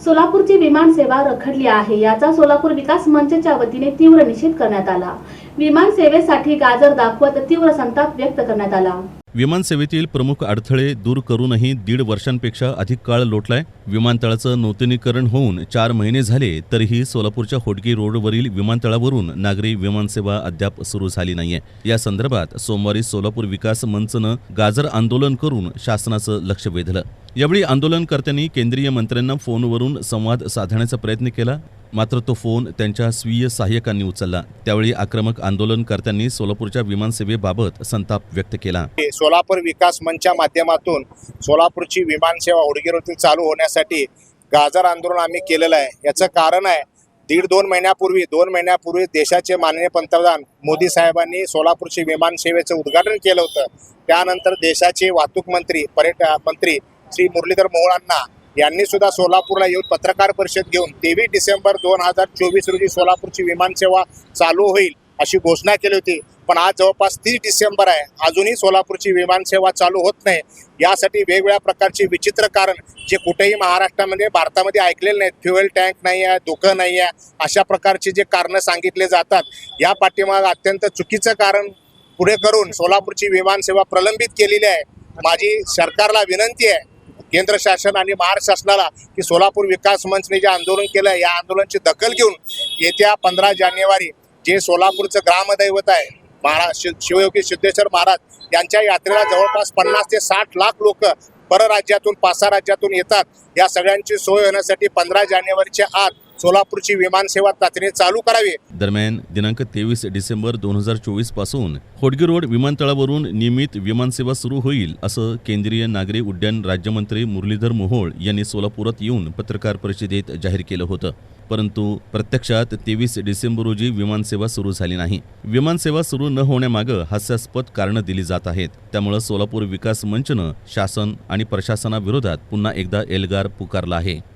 सोलापूरची विमान सेवा रखडली आहे, याचा सोलापूर विकास मंचच्या वतीने तीव्र निषेध करण्यात आला। विमान सेवेसाठी गाजर दाखवत तीव्र संताप व्यक्त करण्यात आला। विमान सेवेतील प्रमुख अडथळे दूर करूनही 1.5 वर्षांपेक्षा अधिक काळ लोटलाय। विमानतळाचं नूतनीकरण होऊन 4 महिने झाले तरीही सोलापूरच्या होडगी रोडवरील विमानतळावरून नागरी विमानसेवा अद्याप सुरू झाली नाहीये। या संदर्भात सोमवारी सोलापूर विकास मंचनं गाजर आंदोलन करून शासनाचं लक्ष वेधलं। यावेळी आंदोलनकर्त्यांनी केंद्रीय मंत्र्यांना फोनवरून संवाद साधण्याचा प्रयत्न केला, मात्र तो फोन त्यांच्या स्वीय सहाय्यकांनी उचलला। त्यावेळी आक्रमक आंदोलनकर्त्यांनी सोलापूरच्या विमानसेवेबाबत संताप व्यक्त केला। सोलापूर विकास मंचच्या माध्यमातून सोलापूरची विमानसेवा होडगी रोडवर चालू होण्यासाठी गाजर आंदोलन आम्ही केलेलं आहे। याचं कारण आहे 2 महिन्यापूर्वी देशाचे माननीय पंतप्रधान मोदी साहेबांनी सोलापूरची विमानसेवेचं उद्घाटन केलं होतं। त्यानंतर देशाचे वाहतूक मंत्री पर्यटन मंत्री श्री मुरलीधर मोहोळ अण्णा यांनी सुद्धा सोलापूरला येऊन पत्रकार परिषद घेऊन 23 डिसेंबर 2024 रोजी सोलापूरची विमानसेवा चालू होईल अशी घोषणा केली होती। पण आज जवळपास 30 डिसेंबर आहे, अजूनही सोलापूरची विमानसेवा चालू होत नाही। यासाठी वेगवेगळ्या प्रकारचे विचित्र कारण जे कुठेही महाराष्ट्रामध्ये भारतामध्ये ऐकलेले नाहीत। फ्युएल टँक नाही आहे, धुकं नाही आहे, अशा प्रकारचे जे कारणं सांगितले जातात, या पाठीमागे अत्यंत चुकीचं कारण पुढे करून सोलापूरची विमानसेवा प्रलंबित केलेली आहे। माझी सरकारला विनंती आहे, केंद्र शासन आणि महाराष्ट्र शासनाला, की सोलापूर विकास मंचने जे आंदोलन केलं या आंदोलनाची दखल घेऊन येत्या 15 जानेवारी जे सोलापूरचं ग्रामदैवत आहे शिवयोगी सिद्धेश्वर महाराज यांच्या यात्रेला जवळपास 50 ते 60 लाख लोक परराज्यातून 5-6 राज्यातून येतात। या सगळ्यांची सोय होण्यासाठी 15 जानेवारीच्या आत सोलापूरची विमानसेवा तातडीने चालू करावी। दरम्यान दिनांक 23 डिसेंबर 2024 पासून होडगी रोड विमानतळावरून नियमित विमानसेवा सुरू होईल असं केंद्रीय नागरी उड्डाण राज्यमंत्री मुरलीधर मोहोळ यांनी सोलापुरात येऊन पत्रकार परिषदेत जाहीर केलं होतं। परंतु प्रत्यक्षात 23 डिसेंबर रोजी विमानसेवा सुरू झाली नाही। विमानसेवा सुरू न होण्यामागं हास्यास्पद कारणं दिली जात आहेत। त्यामुळे सोलापूर विकास मंचनं शासन आणि प्रशासनाविरोधात पुन्हा एकदा एल्गार पुकारला आहे।